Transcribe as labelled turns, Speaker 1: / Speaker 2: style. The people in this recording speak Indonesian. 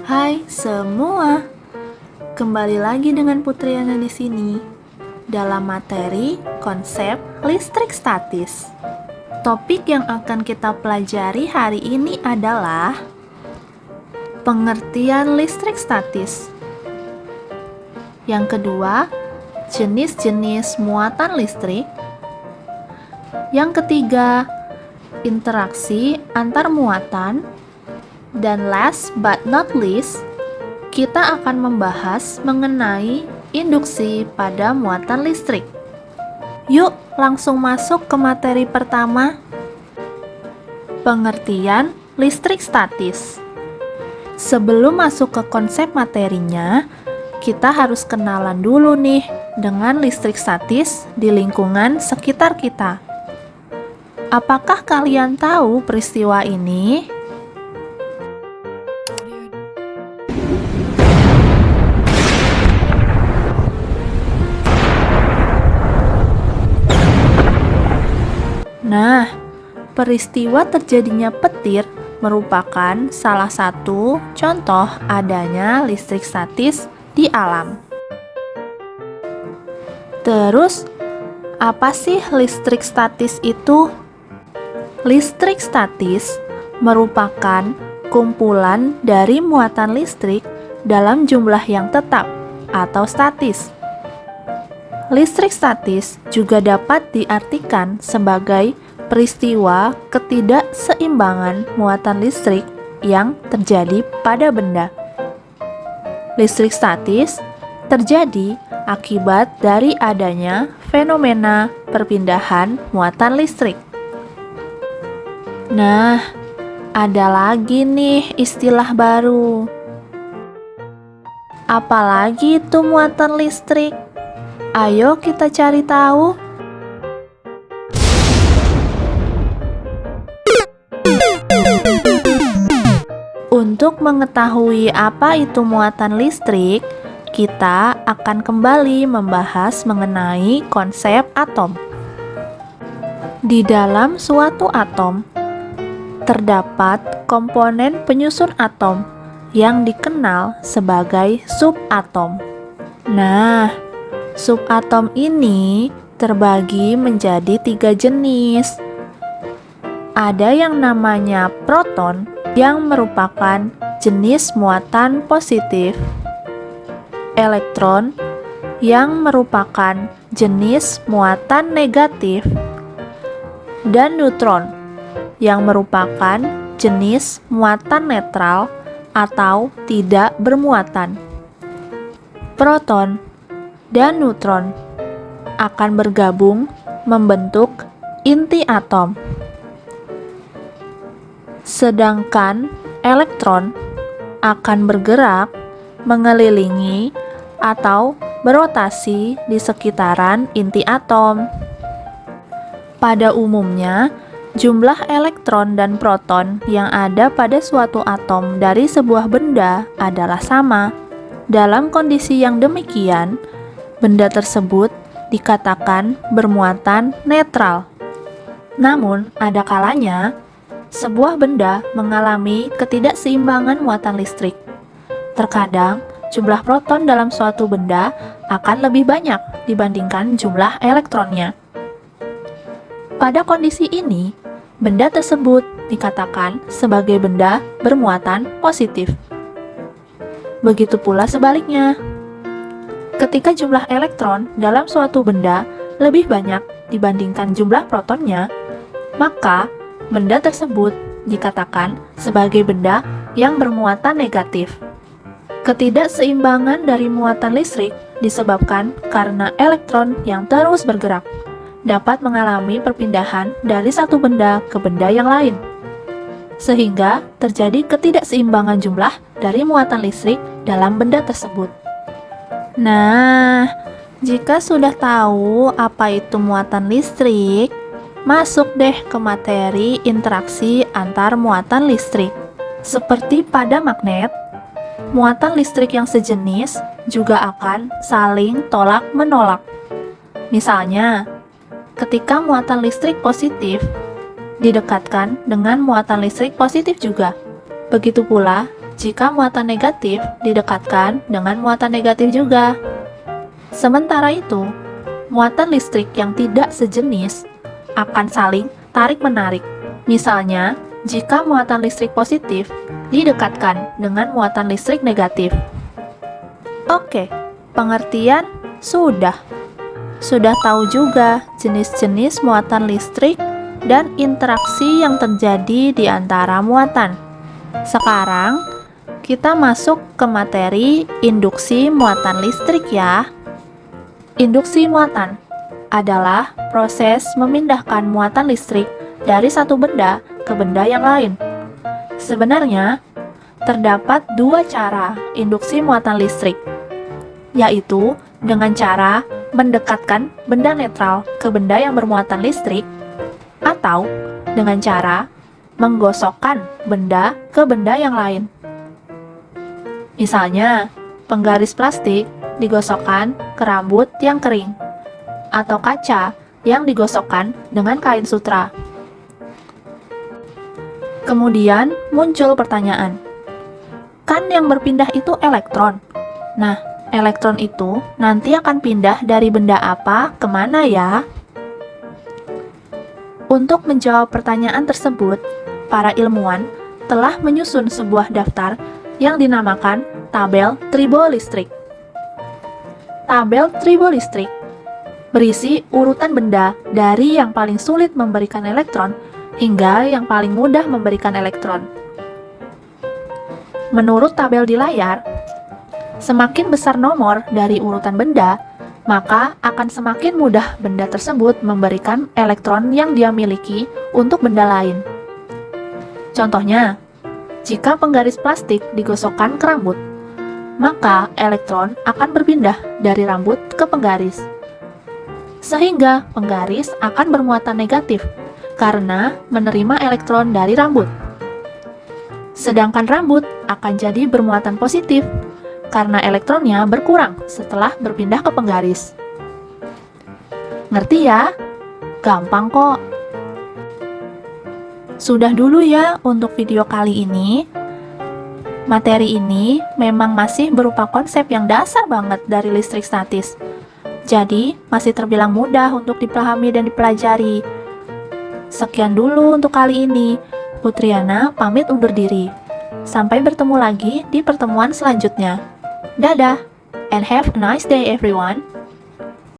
Speaker 1: Hai semua, kembali lagi dengan Putriana di sini dalam materi konsep listrik statis. Topik yang akan kita pelajari hari ini adalah pengertian listrik statis. Yang kedua, jenis-jenis muatan listrik. Yang ketiga, interaksi antar muatan. Dan last but not least, kita akan membahas mengenai induksi pada muatan listrik. Yuk, langsung masuk ke materi pertama. Pengertian listrik statis. Sebelum masuk ke konsep materinya, kita harus kenalan dulu nih dengan listrik statis di lingkungan sekitar kita. Apakah kalian tahu peristiwa ini? Nah, peristiwa terjadinya petir merupakan salah satu contoh adanya listrik statis di alam. Terus, apa sih listrik statis itu? Listrik statis merupakan kumpulan dari muatan listrik dalam jumlah yang tetap atau statis. Listrik statis juga dapat diartikan sebagai peristiwa ketidakseimbangan muatan listrik yang terjadi pada benda. Listrik statis terjadi akibat dari adanya fenomena perpindahan muatan listrik. Nah, ada lagi nih istilah baru. Apalagi itu muatan listrik? Ayo kita cari tahu. Untuk mengetahui apa itu muatan listrik, kita akan kembali membahas mengenai konsep atom. Di dalam suatu atom, terdapat komponen penyusun atom yang dikenal sebagai subatom. Nah, subatom ini terbagi menjadi 3 jenis. Ada yang namanya proton, yang merupakan jenis muatan positif, elektron, yang merupakan jenis muatan negatif, dan neutron, yang merupakan jenis muatan netral atau tidak bermuatan. Proton dan neutron akan bergabung membentuk inti atom. Sedangkan elektron akan bergerak mengelilingi atau berotasi di sekitaran inti atom. Pada umumnya, jumlah elektron dan proton yang ada pada suatu atom dari sebuah benda adalah sama. Dalam kondisi yang demikian, benda tersebut dikatakan bermuatan netral. Namun, ada kalanya sebuah benda mengalami ketidakseimbangan muatan listrik. Terkadang, jumlah proton dalam suatu benda akan lebih banyak dibandingkan jumlah elektronnya. Pada kondisi ini, benda tersebut dikatakan sebagai benda bermuatan positif. Begitu pula sebaliknya. Ketika jumlah elektron dalam suatu benda lebih banyak dibandingkan jumlah protonnya, maka benda tersebut dikatakan sebagai benda yang bermuatan negatif. Ketidakseimbangan dari muatan listrik disebabkan karena elektron yang terus bergerak dapat mengalami perpindahan dari satu benda ke benda yang lain, sehingga terjadi ketidakseimbangan jumlah dari muatan listrik dalam benda tersebut. Nah, jika sudah tahu apa itu muatan listrik, masuk deh ke materi interaksi antar muatan listrik. Seperti pada magnet, muatan listrik yang sejenis juga akan saling tolak-menolak. Misalnya, ketika muatan listrik positif didekatkan dengan muatan listrik positif juga. Begitu pula jika muatan negatif didekatkan dengan muatan negatif juga. Sementara itu, muatan listrik yang tidak sejenis akan saling tarik-menarik. Misalnya, jika muatan listrik positif didekatkan dengan muatan listrik negatif. Oke, pengertian sudah. Sudah tahu juga jenis-jenis muatan listrik dan interaksi yang terjadi di antara muatan. Sekarang, kita masuk ke materi induksi muatan listrik ya. Induksi muatan adalah proses memindahkan muatan listrik dari satu benda ke benda yang lain. Sebenarnya, terdapat dua cara induksi muatan listrik, yaitu dengan cara mendekatkan benda netral ke benda yang bermuatan listrik, atau dengan cara menggosokkan benda ke benda yang lain. Misalnya, penggaris plastik digosokkan ke rambut yang kering, atau kaca yang digosokkan dengan kain sutra. Kemudian muncul pertanyaan, kan yang berpindah itu elektron? Nah, elektron itu nanti akan pindah dari benda apa kemana ya? Untuk menjawab pertanyaan tersebut, para ilmuwan telah menyusun sebuah daftar yang dinamakan tabel tribolistrik. Tabel tribolistrik berisi urutan benda dari yang paling sulit memberikan elektron hingga yang paling mudah memberikan elektron. Menurut tabel di layar, semakin besar nomor dari urutan benda, maka akan semakin mudah benda tersebut memberikan elektron yang dia miliki untuk benda lain. Contohnya, jika penggaris plastik digosokkan ke rambut, maka elektron akan berpindah dari rambut ke penggaris. Sehingga penggaris akan bermuatan negatif karena menerima elektron dari rambut. Sedangkan rambut akan jadi bermuatan positif karena elektronnya berkurang setelah berpindah ke penggaris. Ngerti ya? Gampang kok. Sudah dulu ya untuk video kali ini. Materi ini memang masih berupa konsep yang dasar banget dari listrik statis. Jadi, masih terbilang mudah untuk dipahami dan dipelajari. Sekian dulu untuk kali ini. Putriana pamit undur diri. Sampai bertemu lagi di pertemuan selanjutnya. Dadah, and have a nice day everyone.